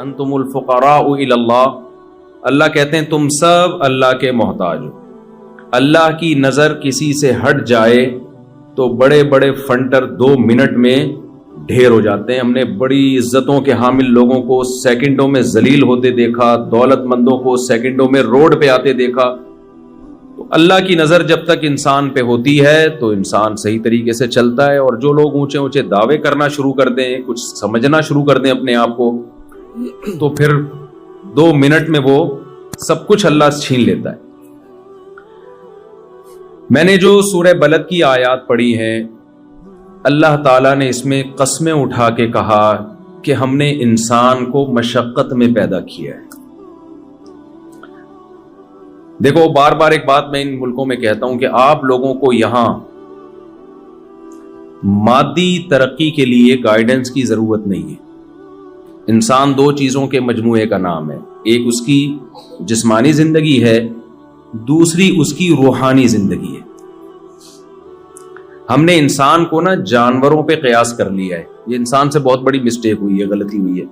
انتم الفقراء الی اللہ، اللہ کہتے ہیں تم سب اللہ کے محتاج ہو. اللہ کی نظر کسی سے ہٹ جائے تو بڑے بڑے فنٹر 2 منٹ میں ڈھیر ہو جاتے ہیں. ہم نے بڑی عزتوں کے حامل لوگوں کو سیکنڈوں میں ذلیل ہوتے دیکھا، دولت مندوں کو سیکنڈوں میں روڈ پہ آتے دیکھا. تو اللہ کی نظر جب تک انسان پہ ہوتی ہے تو انسان صحیح طریقے سے چلتا ہے. اور جو لوگ اونچے اونچے دعوے کرنا شروع کر دیں، کچھ سمجھنا شروع کر دیں اپنے آپ کو، تو پھر 2 منٹ میں وہ سب کچھ اللہ چھین لیتا ہے. میں نے جو سورہ بلد کی آیات پڑھی ہیں، اللہ تعالیٰ نے اس میں قسمیں اٹھا کے کہا کہ ہم نے انسان کو مشقت میں پیدا کیا ہے. دیکھو بار بار ایک بات میں ان ملکوں میں کہتا ہوں کہ آپ لوگوں کو یہاں مادی ترقی کے لیے گائیڈنس کی ضرورت نہیں ہے. انسان 2 چیزوں کے مجموعے کا نام ہے، ایک اس کی جسمانی زندگی ہے، دوسری اس کی روحانی زندگی ہے. ہم نے انسان کو نا جانوروں پہ قیاس کر لیا ہے. یہ انسان سے بہت بڑی مسٹیک ہوئی ہے، غلطی ہوئی ہے.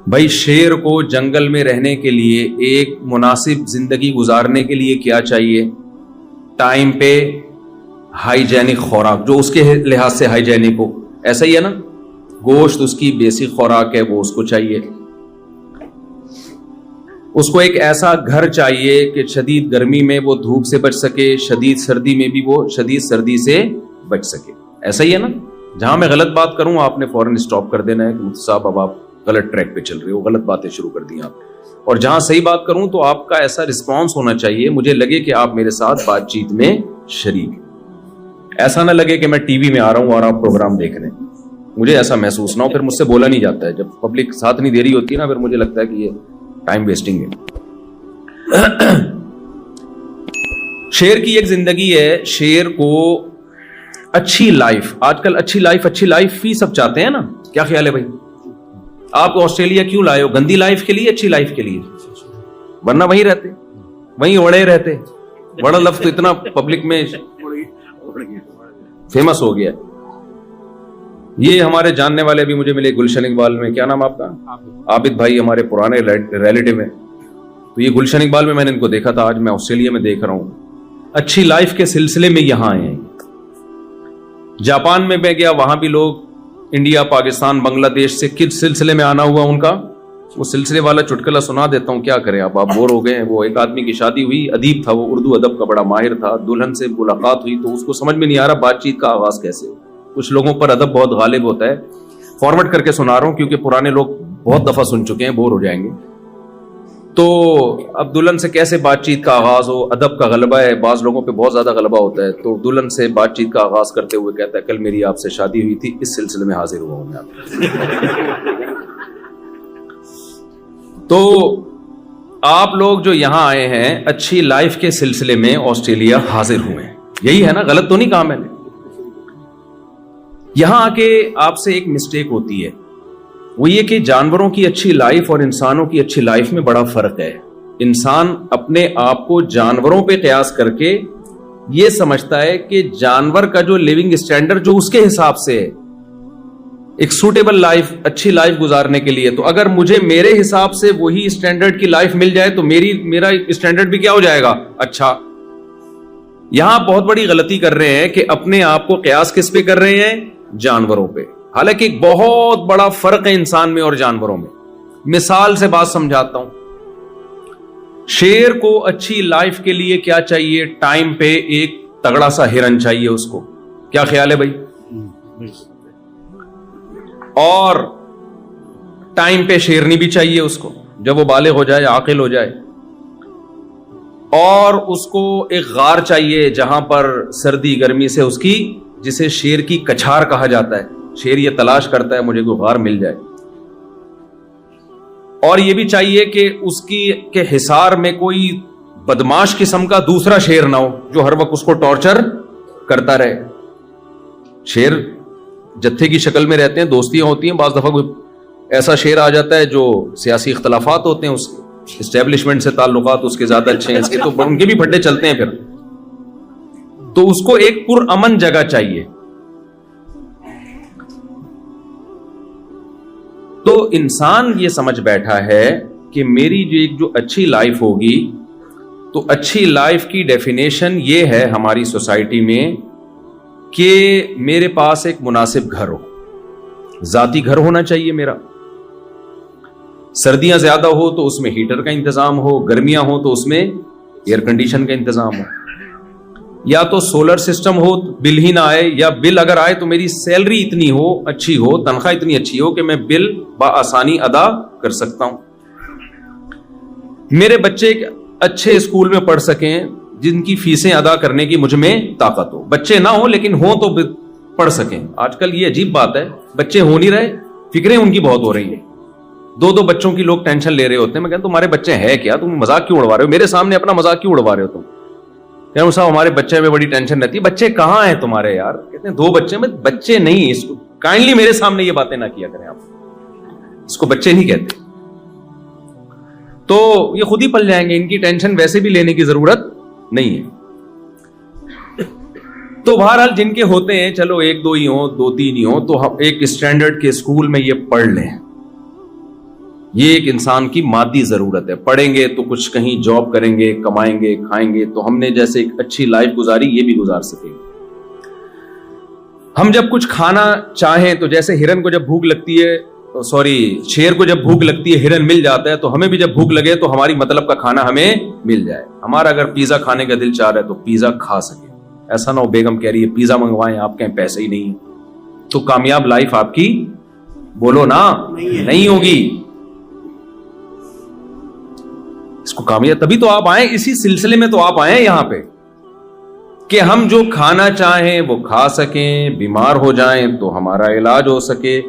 بھائی شیر کو جنگل میں رہنے کے لیے، ایک مناسب زندگی گزارنے کے لیے کیا چاہیے؟ ٹائم پہ ہائیجینک خوراک، جو اس کے لحاظ سے ہائیجینک ہو. ایسا ہی ہے نا، گوشت اس کی بیسک خوراک ہے، وہ اس کو چاہیے. اس کو ایک ایسا گھر چاہیے کہ شدید گرمی میں وہ دھوپ سے بچ سکے، شدید سردی میں بھی وہ شدید سردی سے بچ سکے. ایسا ہی ہے نا. جہاں میں غلط بات کروں آپ نے فوراً اسٹاپ کر دینا ہے کہ صاحب اب آپ غلط ٹریک پہ چل رہے ہو، غلط باتیں شروع کر دی آپ. اور جہاں صحیح بات کروں تو آپ کا ایسا رسپانس ہونا چاہیے، مجھے لگے کہ آپ میرے ساتھ بات چیت میں شریک ہیں. ایسا نہ لگے کہ میں ٹی وی میں آ رہا ہوں اور آپ پروگرام دیکھ رہے ہیں. مجھے ایسا محسوس نہ ہو، پھر مجھ سے بولا نہیں جاتا ہے. جب پبلک ساتھ نہیں دے رہی ہوتی ہے نا، پھر مجھے لگتا ہے کہ یہ ٹائم ویسٹنگ ہے. شیر کی ایک زندگی ہے. شیر کو اچھی لائف، آج کل اچھی لائف فی سب چاہتے ہیں نا. کیا خیال ہے بھائی؟ آپ آسٹریلیا کیوں لائے ہو؟ گندی لائف کے لیے، اچھی لائف کے لیے؟ ورنہ وہیں رہتے، وہیں اڑے رہتے. بڑا لفظ تو اتنا پبلک میں فیمس ہو گیا. یہ ہمارے جاننے والے بھی مجھے ملے گلشن اقبال میں. کیا نام آپ کا؟ عابد بھائی، ہمارے پرانے ریلیٹو ہیں. تو یہ گلشن اقبال میں نے ان کو دیکھا تھا، آج میں آسٹریلیا میں دیکھ رہا ہوں. اچھی لائف کے سلسلے میں یہاں آئے ہیں. جاپان میں گیا، وہاں بھی لوگ انڈیا، پاکستان، بنگلہ دیش سے کس سلسلے میں آنا ہوا ان کا، وہ سلسلے والا چٹکلا سنا دیتا ہوں. کیا کریں آپ بور ہو گئے ہیں. وہ ایک آدمی کی شادی ہوئی، ادیب تھا، وہ اردو ادب کا بڑا ماہر تھا. دلہن سے ملاقات ہوئی تو اس کو سمجھ میں نہیں آ رہا بات چیت کا آغاز کیسے ہو. کچھ لوگوں پر ادب بہت غالب ہوتا ہے. فارورڈ کر کے سنا رہا ہوں کیونکہ پرانے لوگ بہت دفعہ سن چکے ہیں، بور ہو جائیں گے. تو اب دلہن سے کیسے بات چیت کا آغاز ہو، ادب کا غلبہ ہے، بعض لوگوں پہ بہت زیادہ غلبہ ہوتا ہے. تو دلہن سے بات چیت کا آغاز کرتے ہوئے کہتا ہے کل میری آپ سے شادی ہوئی تھی، اس سلسلے میں حاضر ہوا ہوں میں آپ. تو آپ لوگ جو یہاں آئے ہیں اچھی لائف کے سلسلے میں آسٹریلیا حاضر ہوئے ہیں. یہی ہے نا، غلط تو نہیں کہا میں نے. یہاں آ کے آپ سے ایک مسٹیک ہوتی ہے، وہ یہ کہ جانوروں کی اچھی لائف اور انسانوں کی اچھی لائف میں بڑا فرق ہے. انسان اپنے آپ کو جانوروں پہ قیاس کر کے یہ سمجھتا ہے کہ جانور کا جو لیونگ اسٹینڈرڈ جو اس کے حساب سے ہے، ایک سوٹیبل لائف، اچھی لائف گزارنے کے لیے، تو اگر مجھے میرے حساب سے وہی اسٹینڈرڈ کی لائف مل جائے تو میرا اسٹینڈرڈ بھی کیا ہو جائے گا؟ اچھا. یہاں بہت بڑی غلطی کر رہے ہیں کہ اپنے آپ کو قیاس کس پہ کر رہے ہیں؟ جانوروں پہ. حالانکہ ایک بہت بڑا فرق ہے انسان میں اور جانوروں میں. مثال سے بات سمجھاتا ہوں. شیر کو اچھی لائف کے لیے کیا چاہیے؟ ٹائم پہ ایک تگڑا سا ہرن چاہیے اس کو. کیا خیال ہے بھائی؟ اور ٹائم پہ شیرنی بھی چاہیے اس کو جب وہ بالغ ہو جائے، عاقل ہو جائے. اور اس کو ایک غار چاہیے جہاں پر سردی گرمی سے اس کی، جسے شیر کی کچھار کہا جاتا ہے، شیر یہ تلاش کرتا ہے مجھے کوئی غار مل جائے. اور یہ بھی چاہیے کہ اس کی کہ حصار میں کوئی بدماش قسم کا دوسرا شیر نہ ہو جو ہر وقت اس کو ٹارچر کرتا رہے. شیر جتھے کی شکل میں رہتے ہیں، دوستیاں ہوتی ہیں، بعض دفعہ کوئی ایسا شیر آ جاتا ہے جو سیاسی اختلافات ہوتے ہیں، اس اسٹیبلشمنٹ سے تعلقات اس کے زیادہ اچھے ہیں، اس کے تو ان کے بھی پھڈے چلتے ہیں پھر. تو اس کو ایک پرامن جگہ چاہیے. تو انسان یہ سمجھ بیٹھا ہے کہ میری جو اچھی لائف ہوگی، تو اچھی لائف کی ڈیفینیشن یہ ہے ہماری سوسائٹی میں کہ میرے پاس ایک مناسب گھر ہو، ذاتی گھر ہونا چاہیے میرا، سردیاں زیادہ ہو تو اس میں ہیٹر کا انتظام ہو، گرمیاں ہو تو اس میں ایئر کنڈیشن کا انتظام ہو، یا تو سولر سسٹم ہو بل ہی نہ آئے، یا بل اگر آئے تو میری سیلری اتنی ہو، اچھی ہو، تنخواہ اتنی اچھی ہو کہ میں بل بآسانی ادا کر سکتا ہوں، میرے بچے اچھے اسکول میں پڑھ سکیں جن کی فیسیں ادا کرنے کی مجھ میں طاقت ہو، بچے نہ ہوں لیکن ہوں تو پڑھ سکیں۔ آج کل یہ عجیب بات ہے، بچے ہو نہیں رہے، فکریں ان کی بہت ہو رہی ہیں، دو بچوں کی لوگ ٹینشن لے رہے ہوتے ہیں۔ میں کہتا ہوں تمہارے بچے ہیں کیا؟ تم مذاق کیوں اڑوا رہے ہو؟ میرے سامنے اپنا مذاق کیوں اڑوا رہے ہو تم؟ کہ صاحب ہمارے بچے میں بڑی ٹینشن رہتی ہے۔ بچے کہاں ہیں تمہارے یار؟ کہتے ہیں 2 بچے میں بچے نہیں، اس کو کائنڈلی میرے سامنے یہ باتیں نہ کیا کریں، آپ اس کو بچے نہیں کہتے، تو یہ خود ہی پل جائیں گے، ان کی ٹینشن ویسے بھی لینے کی ضرورت نہیں ہے۔ تو بہرحال جن کے ہوتے ہیں، چلو 1-2 ہی ہوں، 2-3 ہی ہوں، تو ہم ایک اسٹینڈرڈ کے اسکول میں یہ پڑھ لیں، یہ ایک انسان کی مادی ضرورت ہے۔ پڑھیں گے تو کچھ کہیں جاب کریں گے، کمائیں گے، کھائیں گے، تو ہم نے جیسے ایک اچھی لائف گزاری یہ بھی گزار سکیں گے۔ ہم جب کچھ کھانا چاہیں تو جیسے ہرن کو جب بھوک لگتی ہے، شیر کو جب بھوک لگتی ہے ہرن مل جاتا ہے، تو ہمیں بھی جب بھوک لگے تو ہماری مطلب کا کھانا ہمیں مل جائے۔ ہمارا اگر پیزا کھانے کا دل چاہ رہا ہے تو پیزا کھا سکے، ایسا نہ ہو بیگم کہہ رہی ہے پیزا منگوائیں، آپ کہیں پیسے ہی نہیں، تو کامیاب لائف آپ کی بولو نا نہیں ہوگی۔ اس کو کامیاب تبھی تو آپ آئیں، اسی سلسلے میں تو آپ آئیں یہاں پہ کہ ہم جو کھانا چاہیں وہ کھا سکیں، بیمار ہو جائیں تو ہمارا علاج ہو سکے۔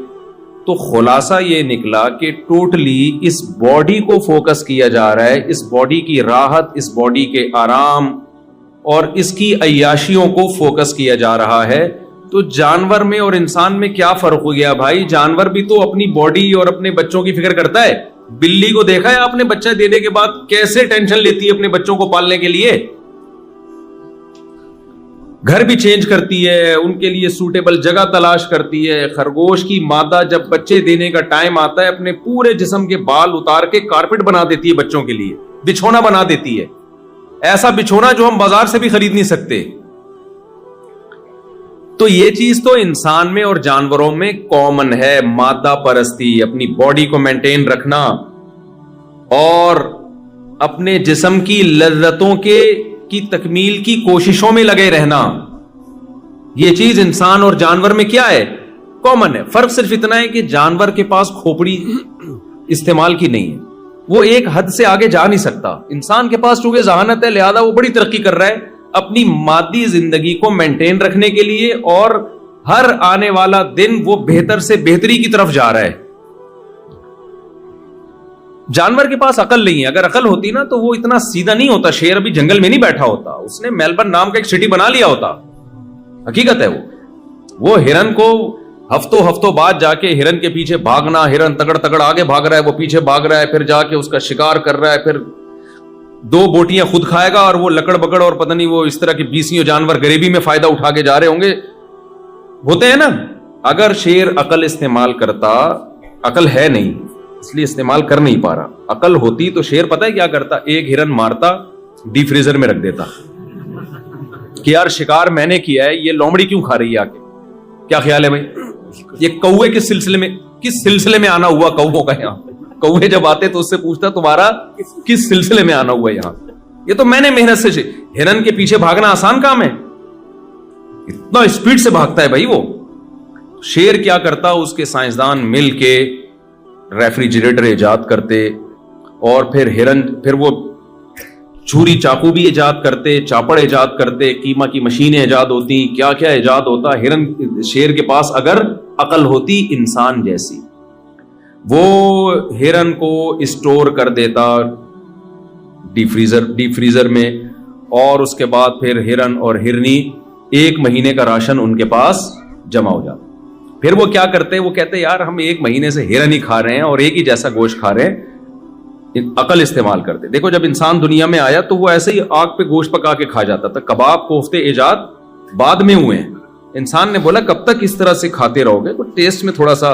تو خلاصہ یہ نکلا کہ ٹوٹلی اس باڈی کو فوکس کیا جا رہا ہے، اس باڈی کی راحت، اس باڈی کے آرام اور اس کی عیاشیوں کو فوکس کیا جا رہا ہے۔ تو جانور میں اور انسان میں کیا فرق ہو گیا بھائی؟ جانور بھی تو اپنی باڈی اور اپنے بچوں کی فکر کرتا ہے۔ بلی کو دیکھا ہے آپ نے بچہ دینے کے بعد کیسے ٹینشن لیتی ہے اپنے بچوں کو پالنے کے لیے؟ گھر بھی چینج کرتی ہے، ان کے لیے سوٹیبل جگہ تلاش کرتی ہے۔ خرگوش کی مادہ جب بچے دینے کا ٹائم آتا ہے اپنے پورے جسم کے بال اتار کے کارپٹ بنا دیتی ہے بچوں کے لیے، بچھونا بنا دیتی ہے، ایسا بچھونا جو ہم بازار سے بھی خرید نہیں سکتے۔ تو یہ چیز تو انسان میں اور جانوروں میں کامن ہے، مادہ پرستی، اپنی باڈی کو مینٹین رکھنا اور اپنے جسم کی لذتوں کی تکمیل کی کوششوں میں لگے رہنا۔ یہ چیز انسان اور جانور میں کیا ہے؟ کامن ہے۔ فرق صرف اتنا ہے کہ جانور کے پاس کھوپڑی استعمال کی نہیں ہے، وہ ایک حد سے آگے جا نہیں سکتا۔ انسان کے پاس چونکہ ذہانت ہے، لہذا وہ بڑی ترقی کر رہا ہے اپنی مادی زندگی کو مینٹین رکھنے کے لیے، اور ہر آنے والا دن وہ بہتر سے بہتری کی طرف جا رہا ہے۔ جانور کے پاس عقل نہیں ہے، اگر عقل ہوتی نا تو وہ اتنا سیدھا نہیں ہوتا، شیر ابھی جنگل میں نہیں بیٹھا ہوتا، اس نے میلبرن نام کا ایک سٹی بنا لیا ہوتا۔ حقیقت ہے وہ ہرن کو ہفتوں بعد جا کے ہرن کے پیچھے بھاگنا، ہرن تگڑ آگے بھاگ رہا ہے، وہ پیچھے بھاگ رہا ہے، پھر جا کے اس کا شکار کر رہا ہے، پھر 2 بوٹیاں خود کھائے گا اور وہ لکڑ بکڑ اور پتہ نہیں وہ اس طرح کے 20 جانور غریبی میں فائدہ اٹھا کے جا رہے ہوں گے، ہوتے ہیں نا۔ اگر شیر عقل استعمال کرتا، عقل ہے نہیں اس لیے استعمال کر نہیں پا رہا، عقل ہوتی تو شیر پتہ ہے کیا کرتا؟ ایک ہرن مارتا، ڈیپ فریزر میں رکھ دیتا کہ یار شکار میں نے کیا ہے، یہ لومڑی کیوں کھا رہی ہے آکے؟ کیا خیال ہے بھائی؟ یہ کوے کس سلسلے میں آنا ہوا کووں کا؟ یہاں کوے جب آتے تو اس سے پوچھتا تمہارا کس سلسلے میں آنا ہوا یہاں؟ یہ تو میں نے محنت سے ہرن کے پیچھے بھاگنا آسان کام ہے، اتنا اسپیڈ سے بھاگتا ہے بھائی وہ۔ شیر کیا کرتا؟ اس کے سائنسدان مل کے ریفریجریٹر ایجاد کرتے، اور پھر وہ چھری چاقو بھی ایجاد کرتے، چاپڑ ایجاد کرتے، قیمہ کی مشینیں ایجاد ہوتی، کیا کیا ایجاد ہوتا۔ شیر کے پاس اگر عقل ہوتی انسان جیسی، وہ ہرن کو اسٹور کر دیتا ڈیپ فریزر میں، اور اس کے بعد پھر ہرن اور ہرنی 1 مہینے کا راشن ان کے پاس جمع ہو جاتا۔ پھر وہ کیا کرتے؟ وہ کہتے یار ہم 1 مہینے سے ہرن ہی کھا رہے ہیں اور ایک ہی جیسا گوشت کھا رہے ہیں، عقل استعمال کرتے۔ دیکھو جب انسان دنیا میں آیا تو وہ ایسے ہی آگ پہ گوشت پکا کے کھا جاتا تھا، کباب کوفتے ایجاد بعد میں ہوئے ہیں۔ انسان نے بولا کب تک اس طرح سے کھاتے رہو گے، تو ٹیسٹ میں تھوڑا سا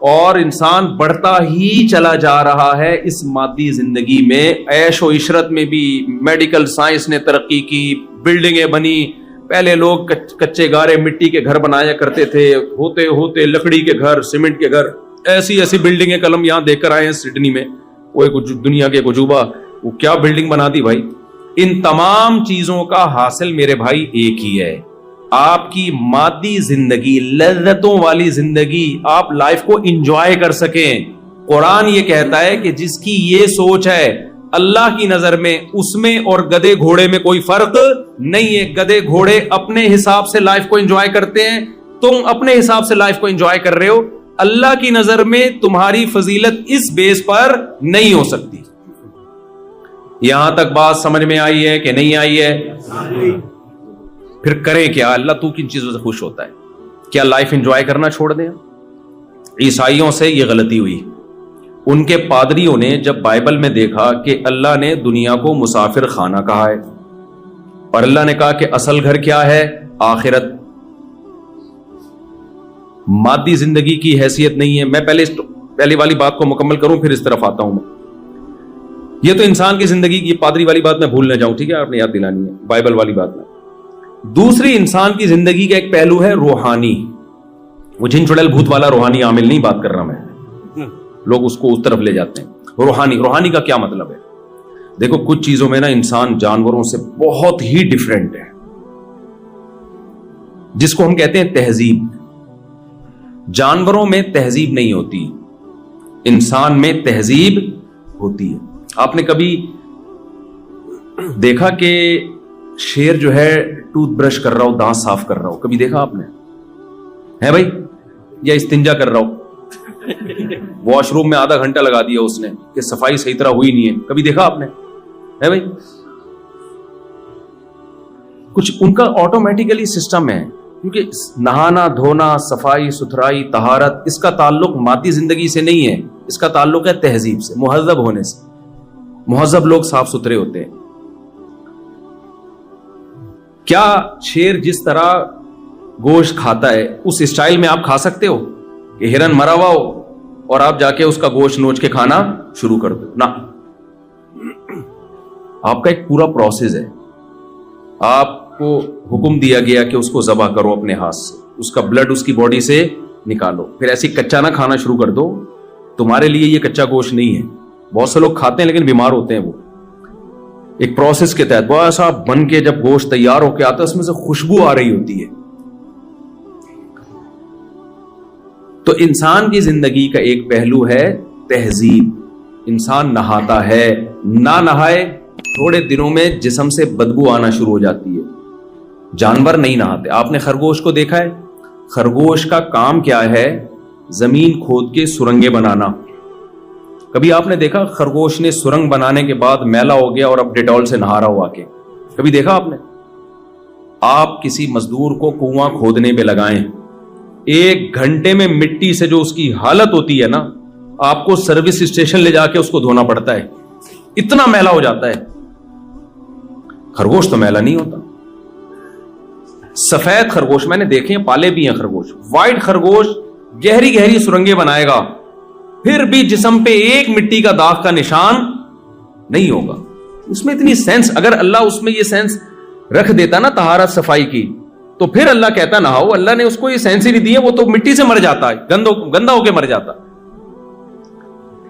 اور انسان بڑھتا ہی چلا جا رہا ہے اس مادی زندگی میں. عیش و عشرت میں بھی میڈیکل سائنس نے ترقی کی, بلڈنگیں بنی. پہلے لوگ کچے گارے مٹی کے گھر بنایا کرتے تھے, ہوتے ہوتے لکڑی کے گھر, سیمنٹ کے گھر, ایسی ایسی بلڈنگیں کلم یہاں دیکھ کر آئے ہیں سڈنی میں. وہ ایک دنیا کے عجوبہ, وہ کیا بلڈنگ بنا دی بھائی. ان تمام چیزوں کا حاصل میرے بھائی ایک ہی ہے, آپ کی مادی زندگی, لذتوں والی زندگی, آپ لائف کو انجوائے کر سکیں. قرآن یہ کہتا ہے کہ جس کی یہ سوچ ہے اللہ کی نظر میں اس میں اور گدے گھوڑے میں کوئی فرق نہیں ہے. گدے گھوڑے اپنے حساب سے لائف کو انجوائے کرتے ہیں, تم اپنے حساب سے لائف کو انجوائے کر رہے ہو. اللہ کی نظر میں تمہاری فضیلت اس بیس پر نہیں ہو سکتی. یہاں تک بات سمجھ میں آئی ہے کہ نہیں آئی ہے؟ پھر کریں کیا؟ اللہ تو کن چیزوں سے خوش ہوتا ہے؟ کیا لائف انجوائے کرنا چھوڑ دیں؟ عیسائیوں سے یہ غلطی ہوئی. ان کے پادریوں نے جب بائبل میں دیکھا کہ اللہ نے دنیا کو مسافر خانہ کہا ہے اور اللہ نے کہا کہ اصل گھر کیا ہے؟ آخرت. مادی زندگی کی حیثیت نہیں ہے. میں پہلی والی بات کو مکمل کروں پھر اس طرف آتا ہوں. میں یہ تو انسان کی زندگی کی, پادری والی بات میں بھول نہ جاؤں, ٹھیک ہے, آپ نے یاد دلانی ہے. بائبل والی بات میں دوسری انسان کی زندگی کا ایک پہلو ہے روحانی. وہ جن چڑیل بھوت والا روحانی عامل نہیں بات کر رہا میں, لوگ اس کو اس طرف لے جاتے ہیں. روحانی کا کیا مطلب ہے؟ دیکھو کچھ چیزوں میں نا انسان جانوروں سے بہت ہی ڈیفرنٹ ہے, جس کو ہم کہتے ہیں تہذیب. جانوروں میں تہذیب نہیں ہوتی, انسان میں تہذیب ہوتی ہے. آپ نے کبھی دیکھا کہ شیر جو ہے ٹوتھ برش کر رہا ہو, دانت صاف کر رہا ہو؟ کبھی دیکھا آپ نے؟ ہے بھائی؟ یا استنجا کر رہا ہو, واش روم میں آدھا گھنٹہ لگا دیا اس نے کہ صفائی صحیح طرح ہوئی نہیں ہے, کبھی دیکھا آپ نے؟ ہے بھائی؟ کچھ ان کا آٹومیٹیکلی سسٹم ہے, کیونکہ نہانا دھونا, صفائی ستھرائی, طہارت, اس کا تعلق مادی زندگی سے نہیں ہے, اس کا تعلق ہے تہذیب سے, مہذب ہونے سے. مہذب لوگ صاف ستھرے ہوتے ہیں. کیا شیر جس طرح گوشت کھاتا ہے اس اسٹائل میں آپ کھا سکتے ہو کہ ہرن مرا ہوا ہو اور آپ جا کے اس کا گوشت نوچ کے کھانا شروع کر دو؟ نہ, آپ کا ایک پورا پروسیس ہے. آپ کو حکم دیا گیا کہ اس کو ذبح کرو اپنے ہاتھ سے, اس کا بلڈ اس کی باڈی سے نکالو, پھر ایسی کچا نہ کھانا شروع کر دو. تمہارے لیے یہ کچا گوشت نہیں ہے. بہت سے لوگ کھاتے ہیں لیکن بیمار ہوتے ہیں. وہ ایک پروسیس کے تحت بہت ایسا بن کے جب گوشت تیار ہو کے آتا ہے اس میں سے خوشبو آ رہی ہوتی ہے. تو انسان کی زندگی کا ایک پہلو ہے تہذیب. انسان نہاتا ہے, نہ نہائے تھوڑے دنوں میں جسم سے بدبو آنا شروع ہو جاتی ہے. جانور نہیں نہاتے. آپ نے خرگوش کو دیکھا ہے؟ خرگوش کا کام کیا ہے؟ زمین کھود کے سرنگیں بنانا. کبھی آپ نے دیکھا خرگوش نے سرنگ بنانے کے بعد میلا ہو گیا اور اب ڈیٹول سے نہا رہا ہوا کے؟ کبھی دیکھا آپ نے؟ آپ کسی مزدور کو کنواں کھودنے پہ لگائیں, 1 گھنٹے میں مٹی سے جو اس کی حالت ہوتی ہے نا, آپ کو سروس اسٹیشن لے جا کے اس کو دھونا پڑتا ہے, اتنا میلا ہو جاتا ہے. خرگوش تو میلا نہیں ہوتا. سفید خرگوش میں نے دیکھے ہیں, پالے بھی ہیں خرگوش. وائٹ خرگوش گہری گہری سرنگیں بنائے گا, پھر بھی جسم پہ ایک مٹی کا داغ کا نشان نہیں ہوگا. اس میں اتنی سینس, اگر اللہ اس میں یہ سینس رکھ دیتا نا طہارت صفائی کی, تو پھر اللہ کہتا نہ ہو. اللہ نے اس کو یہ سینس ہی نہیں دی ہے, وہ تو مٹی سے مر جاتا ہے, گندا ہو کے مر جاتا.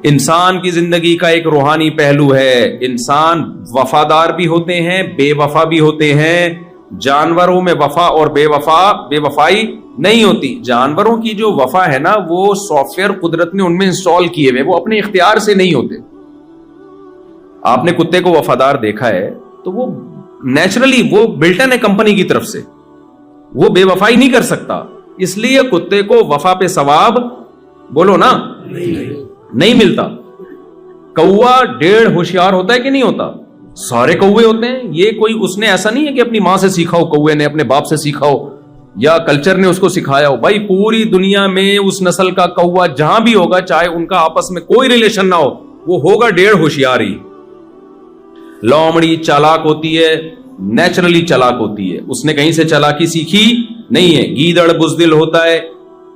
انسان کی زندگی کا ایک روحانی پہلو ہے. انسان وفادار بھی ہوتے ہیں, بے وفا بھی ہوتے ہیں. جانوروں میں وفا اور بے وفائی نہیں ہوتی. جانوروں کی جو وفا ہے نا, وہ سافٹ ویئر قدرت نے ان میں انسٹال کیے ہوئے, وہ اپنے اختیار سے نہیں ہوتے. آپ نے کتے کو وفادار دیکھا ہے تو وہ نیچرلی وہ بلٹن ہے کمپنی کی طرف سے, وہ بے وفائی نہیں کر سکتا. اس لیے کتے کو وفا پہ ثواب بولو نا نہیں ملتا. کوا 1.5 ہوشیار ہوتا ہے کہ نہیں ہوتا؟ سارے کوے ہوتے ہیں. یہ کوئی اس نے ایسا نہیں ہے کہ اپنی ماں سے سیکھا ہو, کوے نے اپنے باپ سے سیکھا ہو, یا کلچر نے اس کو سکھایا ہو. بھائی پوری دنیا میں اس نسل کا کوا جہاں بھی ہوگا, چاہے ان کا آپس میں کوئی ریلیشن نہ ہو, وہ ہوگا 1.5 ہوشیار ہی. لومڑی چالاک ہوتی ہے, نیچرلی چالاک ہوتی ہے, اس نے کہیں سے چالاکی سیکھی نہیں ہے. گیدڑ بزدل ہوتا ہے,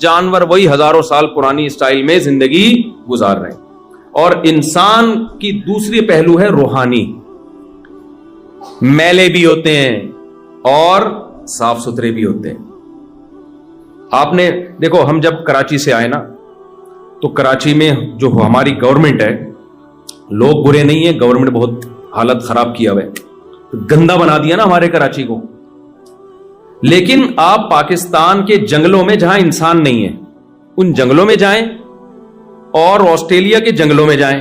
جانور وہی ہزاروں سال پرانی اسٹائل میں زندگی گزار رہے ہیں. اور انسان کی دوسری پہلو ہے روحانی. میلے بھی ہوتے ہیں اور صاف ستھرے بھی ہوتے ہیں. آپ نے دیکھو, ہم جب کراچی سے آئے نا تو کراچی میں جو ہماری گورنمنٹ ہے, لوگ برے نہیں ہیں, گورنمنٹ بہت حالت خراب کیا ہوا ہے, گندا بنا دیا نا ہمارے کراچی کو. لیکن آپ پاکستان کے جنگلوں میں جہاں انسان نہیں ہے ان جنگلوں میں جائیں اور آسٹریلیا کے جنگلوں میں جائیں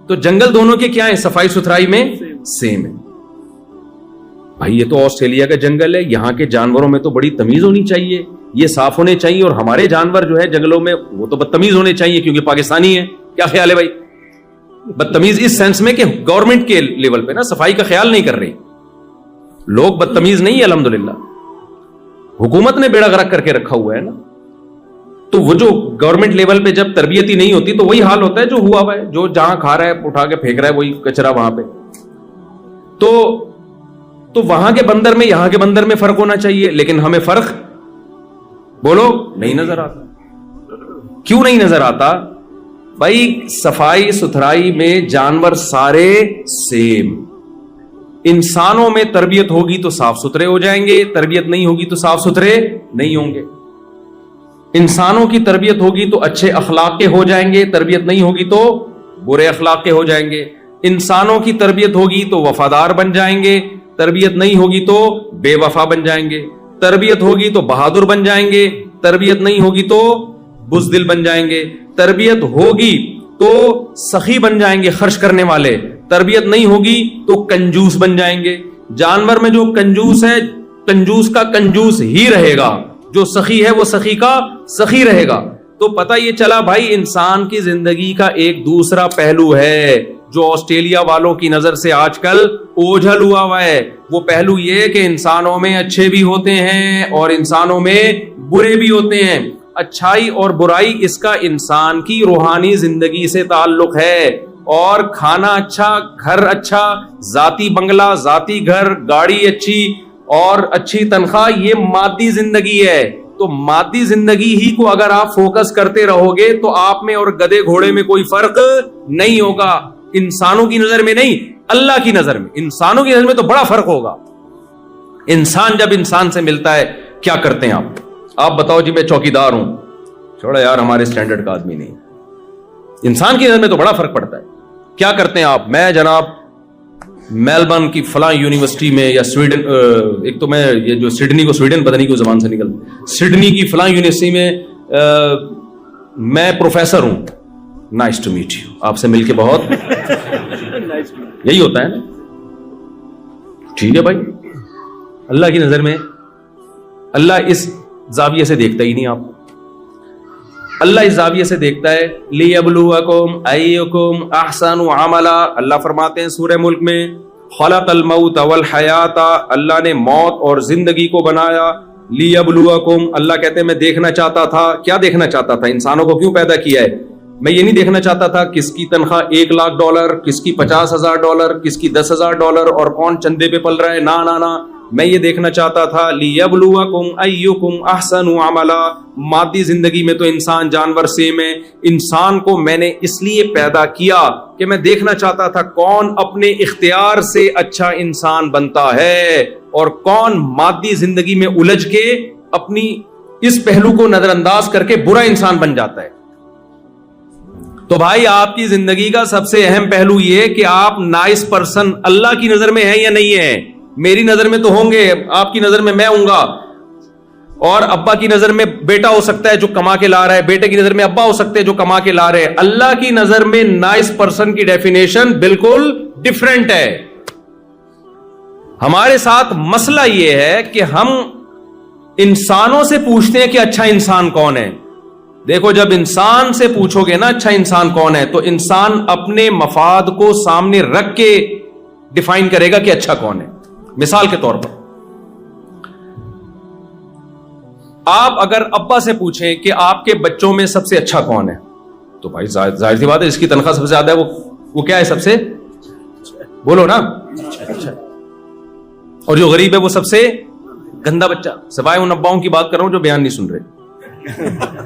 تو جنگل دونوں کے کیا ہیں, صفائی ستھرائی میں سیم ہے. بھائی یہ تو آسٹریلیا کا جنگل ہے, یہاں کے جانوروں میں تو بڑی تمیز ہونی چاہیے, یہ صاف ہونے چاہیے, اور ہمارے جانور جو ہے جنگلوں میں وہ تو بدتمیز ہونے چاہیے کیونکہ پاکستانی ہے. کیا خیال ہے بھائی؟ بدتمیز اس سینس میں کہ گورنمنٹ کے لیول پہ نا صفائی کا خیال نہیں کر رہی. لوگ بدتمیز نہیں ہے الحمدللہ, حکومت نے بیڑا غرق کر کے رکھا ہوا ہے نا. تو وہ جو گورنمنٹ لیول پہ جب تربیت ہی نہیں ہوتی تو وہی حال ہوتا ہے جو ہوا ہوا ہے, جو جہاں کھا رہا ہے اٹھا کے پھینک رہا ہے وہی کچرا وہاں پہ. تو وہاں کے بندر میں یہاں کے بندر میں فرق ہونا چاہیے, لیکن ہمیں فرق بولو نہیں نظر آتا. کیوں نہیں نظر آتا بھائی؟ صفائی ستھرائی میں جانور سارے سیم. انسانوں میں تربیت ہوگی تو صاف ستھرے ہو جائیں گے, تربیت نہیں ہوگی تو صاف ستھرے نہیں ہوں گے. انسانوں کی تربیت ہوگی تو اچھے اخلاق کے ہو جائیں گے, تربیت نہیں ہوگی تو برے اخلاق کے ہو جائیں گے. انسانوں کی تربیت ہوگی تو وفادار بن جائیں گے, تربیت نہیں ہوگی تو بے وفا بن جائیں گے. تربیت ہوگی تو بہادر بن جائیں گے, تربیت نہیں ہوگی تو بزدل بن جائیں گے. تربیت ہوگی تو سخی بن جائیں گے, خرچ کرنے والے. تربیت نہیں ہوگی تو کنجوس بن جائیں گے. جانور میں جو کنجوس ہے کنجوس کا کنجوس ہی رہے گا, جو سخی ہے وہ سخی کا سخی رہے گا. تو پتہ یہ چلا بھائی انسان کی زندگی کا ایک دوسرا پہلو ہے جو آسٹریلیا والوں کی نظر سے آج کل اوجھل ہوا ہے. وہ پہلو یہ کہ انسانوں میں اچھے بھی ہوتے ہیں اور انسانوں میں برے بھی ہوتے ہیں. اچھائی اور برائی اس کا انسان کی روحانی زندگی سے تعلق ہے. اور کھانا اچھا, گھر اچھا, ذاتی بنگلہ, ذاتی گھر, گاڑی اچھی اور اچھی تنخواہ, یہ مادی زندگی ہے. تو مادی زندگی ہی کو اگر آپ فوکس کرتے رہو گے تو آپ میں اور گدے گھوڑے میں کوئی فرق نہیں ہوگا. انسانوں کی نظر میں نہیں, اللہ کی نظر میں. انسانوں کی نظر میں تو بڑا فرق ہوگا. انسان جب انسان سے ملتا ہے کیا کرتے ہیں آپ بتاؤ جی, میں چوکیدار ہوں, چھوڑا یار ہمارے سٹینڈرڈ کا آدمی نہیں. انسان کی نظر میں تو بڑا فرق پڑتا ہے. کیا کرتے ہیں آپ؟ میں جناب میلبرن کی فلاں یونیورسٹی میں, یا سویڈن, ایک تو میں یہ جو سڈنی کو سویڈن پتہ نہیں کیوں زبان سے نکل, سڈنی کی فلاں یونیورسٹی میں میں پروفیسر ہوں. نائس ٹو میٹ یو, آپ سے مل کے بہت یہی ہوتا ہے نا. ٹھیک ہے بھائی, اللہ کی نظر میں اللہ اس زاویے سے دیکھتا ہی نہیں. آپ اللہ اس زاویے سے دیکھتا ہے. لیبلوکم ایکم احسن عملا, اللہ فرماتے ہیں سورہ ملک میں, خلق الموت والحیات, اللہ نے موت اور زندگی کو بنایا. لیبلوکم, اللہ کہتے ہیں میں دیکھنا چاہتا تھا. کیا دیکھنا چاہتا تھا؟ انسانوں کو کیوں پیدا کیا ہے؟ میں یہ نہیں دیکھنا چاہتا تھا کس کی تنخواہ $1,00,000, کس کی $50,000, کس کی $10,000 اور کون چندے پہ پل رہا ہے. نا, میں یہ دیکھنا چاہتا تھا لیبلوکم ایکم احسن عملا. مادی زندگی میں تو انسان جانور سیم ہے. انسان کو میں نے اس لیے پیدا کیا کہ میں دیکھنا چاہتا تھا کون اپنے اختیار سے اچھا انسان بنتا ہے اور کون مادی زندگی میں الجھ کے اپنی اس پہلو کو نظر انداز کر کے برا انسان بن جاتا ہے. تو بھائی آپ کی زندگی کا سب سے اہم پہلو یہ کہ آپ نائس پرسن اللہ کی نظر میں ہیں یا نہیں ہیں. میری نظر میں تو ہوں گے, آپ کی نظر میں میں ہوں گا, اور ابا کی نظر میں بیٹا ہو سکتا ہے جو کما کے لا رہا ہے, بیٹے کی نظر میں ابا ہو سکتے ہیں جو کما کے لا رہے ہیں. اللہ کی نظر میں نائس پرسن کی ڈیفینیشن بالکل ڈیفرنٹ ہے. ہمارے ساتھ مسئلہ یہ ہے کہ ہم انسانوں سے پوچھتے ہیں کہ اچھا انسان کون ہے. دیکھو جب انسان سے پوچھو گے نا اچھا انسان کون ہے, تو انسان اپنے مفاد کو سامنے رکھ کے ڈیفائن کرے گا کہ اچھا کون ہے. مثال کے طور پر آپ اگر ابا سے پوچھیں کہ آپ کے بچوں میں سب سے اچھا کون ہے, تو بھائی ظاہر سی بات ہے, اس کی تنخواہ سب سے زیادہ ہے وہ کیا ہے سب سے, بولو نا, اچھا. اور جو غریب ہے وہ سب سے گندا بچہ, سوائے ان اباؤں کی بات کر رہا ہوں جو بیان نہیں سن رہے.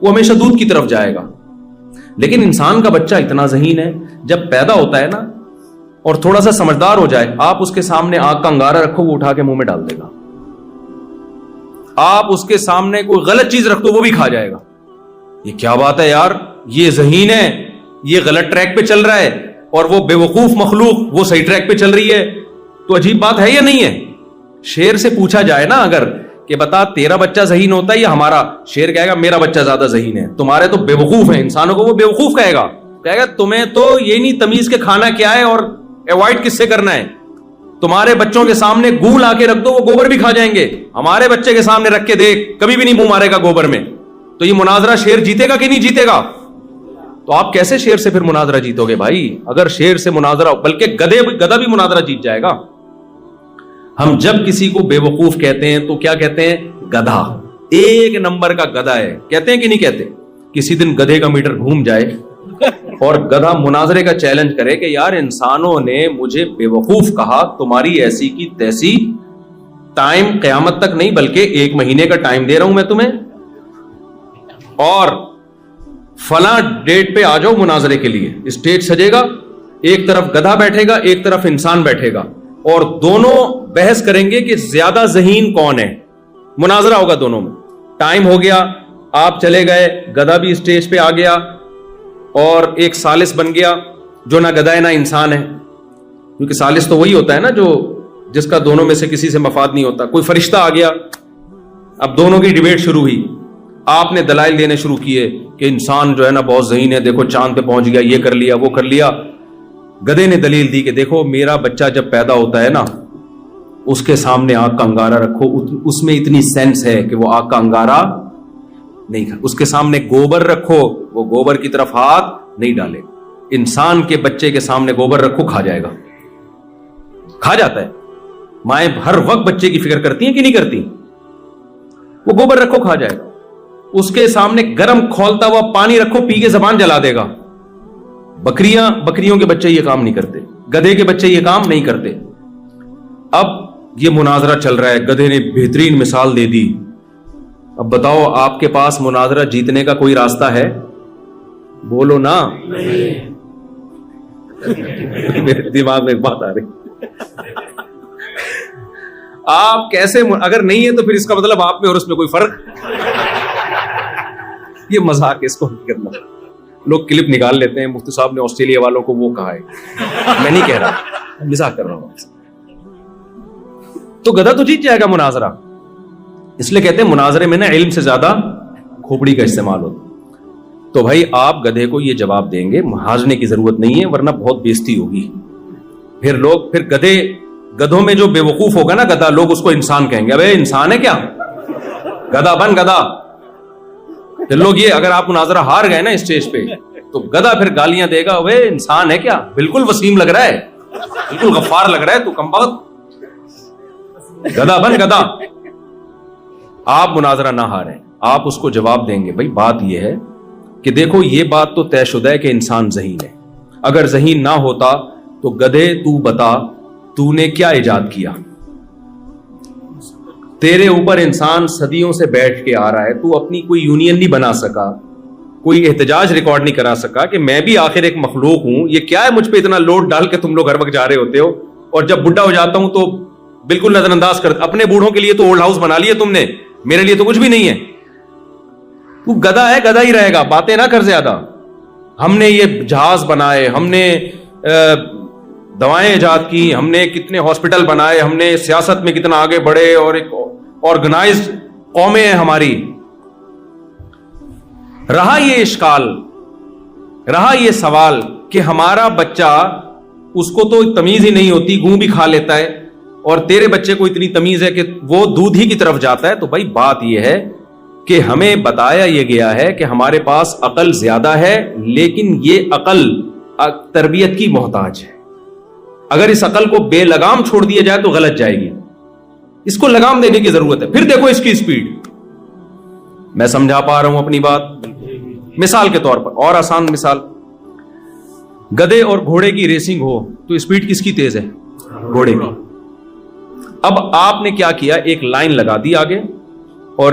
وہ ہمیشہ دودھ کی طرف جائے گا. لیکن انسان کا بچہ اتنا ذہین ہے, جب پیدا ہوتا ہے نا اور تھوڑا سا سمجھدار ہو جائے, آپ اس کے سامنے آگ کا انگارہ رکھو, وہ اٹھا کے منہ میں ڈال دے گا. آپ اس کے سامنے کوئی غلط چیز رکھ دو, وہ بھی کھا جائے گا. یہ کیا بات ہے یار, یہ ذہین ہے, یہ غلط ٹریک پہ چل رہا ہے, اور وہ بے وقوف مخلوق وہ صحیح ٹریک پہ چل رہی ہے. تو عجیب بات ہے یا نہیں ہے؟ شیر سے پوچھا جائے نا اگر کہ بتا تیرا بچہ ذہین ہوتا ہے یا ہمارا, شیر کہے گا میرا بچہ زیادہ ذہین ہے, تمہارے تو بے وقوف ہیں. انسانوں کو وہ بے وقوف کہے گا تمہیں تو یہ نہیں تمیز کے کھانا کیا ہے اور ایوائڈ کس سے کرنا ہے. تمہارے بچوں کے سامنے گوں لا کے رکھ دو, وہ گوبر بھی کھا جائیں گے. ہمارے بچے کے سامنے رکھ کے دیکھ, کبھی بھی نہیں منہ مارے گا گوبر میں. تو یہ مناظرہ شیر جیتے گا کہ نہیں جیتے گا؟ تو آپ کیسے شیر سے پھر مناظرہ جیتو گے بھائی؟ اگر شیر سے مناظرہ, بلکہ گدھا بھی مناظرہ جیت جائے گا. ہم جب کسی کو بے وقوف کہتے ہیں تو کیا کہتے ہیں؟ گدھا. ایک نمبر کا گدھا ہے, کہتے ہیں کہ نہیں کہتے؟ کسی دن گدھے کا میٹر گھوم جائے اور گدھا مناظرے کا چیلنج کرے کہ یار انسانوں نے مجھے بے وقوف کہا, تمہاری ایسی کی تیسی, ٹائم قیامت تک نہیں بلکہ 1 مہینے کا ٹائم دے رہا ہوں میں تمہیں, اور فلاں ڈیٹ پہ آ جاؤ مناظرے کے لیے. اسٹیج سجے گا, ایک طرف گدھا بیٹھے گا, ایک طرف انسان بیٹھے گا, اور دونوں بحث کریں گے کہ زیادہ ذہین کون ہے. مناظرہ ہوگا دونوں میں. ٹائم ہو گیا, آپ چلے گئے, گدھا بھی اسٹیج پہ آ گیا اور ایک ثالث بن گیا جو نہ گدھا ہے نہ انسان ہے, کیونکہ ثالث تو وہی ہوتا ہے نا جو جس کا دونوں میں سے کسی سے مفاد نہیں ہوتا. کوئی فرشتہ آ گیا, اب دونوں کی ڈیبیٹ شروع ہوئی. آپ نے دلائل دینے شروع کیے کہ انسان جو ہے نا بہت ذہین ہے, دیکھو چاند پہ پہنچ گیا, یہ کر لیا, وہ کر لیا. گدھے نے دلیل دی کہ دیکھو میرا بچہ جب پیدا ہوتا ہے نا, اس کے سامنے آگ کا انگارہ رکھو, اس میں اتنی سینس ہے کہ وہ آگ کا انگارہ نہیں کھا. اس کے سامنے گوبر رکھو, وہ گوبر کی طرف ہاتھ نہیں ڈالے. انسان کے بچے کے سامنے گوبر رکھو, کھا جائے گا, کھا جاتا ہے. مائیں ہر وقت بچے کی فکر کرتی ہیں کہ نہیں کرتی؟ وہ گوبر رکھو, کھا جائے گا. اس کے سامنے گرم کھولتا ہوا پانی رکھو, پی کے زبان جلا دے گا. بکریوں کے بچے یہ کام نہیں کرتے, گدھے کے بچے یہ کام نہیں کرتے. اب یہ مناظرہ چل رہا ہے, گدھے نے بہترین مثال دے دی. اب بتاؤ آپ کے پاس مناظرہ جیتنے کا کوئی راستہ ہے؟ بولو نا. میرے دماغ میں ایک بات آ رہی, آپ کیسے, اگر نہیں ہے تو پھر اس کا مطلب آپ میں اور اس میں کوئی فرق. یہ مذاق ہے, اس کو نہیں کرنا. لوگ کلپ نکال لیتے ہیں, مفتی صاحب نے آسٹریلیا والوں کو وہ کہا ہے, میں نہیں کہہ رہا, مذاق کر رہا ہوں. تو گدھا تو جیت جائے گا مناظرہ. اس لیے کہتے ہیں مناظرے میں نا علم سے زیادہ کھوپڑی کا استعمال ہوتا. تو بھائی آپ گدھے کو یہ جواب دیں گے, ہارنے کی ضرورت نہیں ہے ورنہ بہت بےزتی ہوگی. پھر گدھوں میں جو بے وقوف ہوگا نا گدھا, لوگ اس کو انسان کہیں گے. ابے انسان ہے کیا, گدھا بن گدھا. پھر لوگ یہ, اگر آپ مناظرہ ہار گئے نا اسٹیج پہ تو گدھا پھر گالیاں دے گا, ابے انسان ہے کیا, بالکل وسیم لگ رہا ہے, بالکل غفار لگ رہا ہے, تو کم بخت, گدھا بن گدھا. آپ مناظرہ نہ ہاریں, آپ اس کو جواب دیں گے. بھائی بات یہ ہے کہ دیکھو یہ بات تو طے شدہ ہے کہ انسان ذہین ہے. اگر ذہین نہ ہوتا تو گدھے تو بتا تو نے کیا ایجاد کیا؟ تیرے اوپر انسان صدیوں سے بیٹھ کے آ رہا ہے, تو اپنی کوئی یونین نہیں بنا سکا, کوئی احتجاج ریکارڈ نہیں کرا سکا کہ میں بھی آخر ایک مخلوق ہوں, یہ کیا ہے مجھ پہ اتنا لوڈ ڈال کے تم لوگ ہر وقت جا رہے ہوتے ہو, اور جب بڈھا ہو جاتا ہوں تو بالکل نظر انداز کر. اپنے بوڑھوں کے لیے تو اولڈ ہاؤس بنا لیے تم نے, میرے لیے تو کچھ بھی نہیں ہے. تو گدھا ہے, گدھا ہی رہے گا, باتیں نہ کر زیادہ. ہم نے یہ جہاز بنائے, ہم نے دوائیں ایجاد کی, ہم نے کتنے ہاسپٹل بنائے, ہم نے سیاست میں کتنا آگے بڑھے, اور ایک آرگنائزڈ قومیں ہیں ہماری. رہا یہ اشکال, رہا یہ سوال کہ ہمارا بچہ, اس کو تو تمیز ہی نہیں ہوتی, گوں بھی کھا لیتا ہے, اور تیرے بچے کو اتنی تمیز ہے کہ وہ دودھ ہی کی طرف جاتا ہے. تو بھائی بات یہ ہے کہ ہمیں بتایا یہ گیا ہے کہ ہمارے پاس عقل زیادہ ہے, لیکن یہ عقل تربیت کی محتاج ہے. اگر اس عقل کو بے لگام چھوڑ دیا جائے تو غلط جائے گی. اس کو لگام دینے کی ضرورت ہے. پھر دیکھو اس کی اسپیڈ. میں سمجھا پا رہا ہوں اپنی بات؟ مثال کے طور پر, اور آسان مثال, گدھے اور گھوڑے کی ریسنگ ہو تو اسپیڈ کس کی تیز ہے؟ گھوڑے کی. اب آپ نے کیا کیا, ایک لائن لگا دی آگے, اور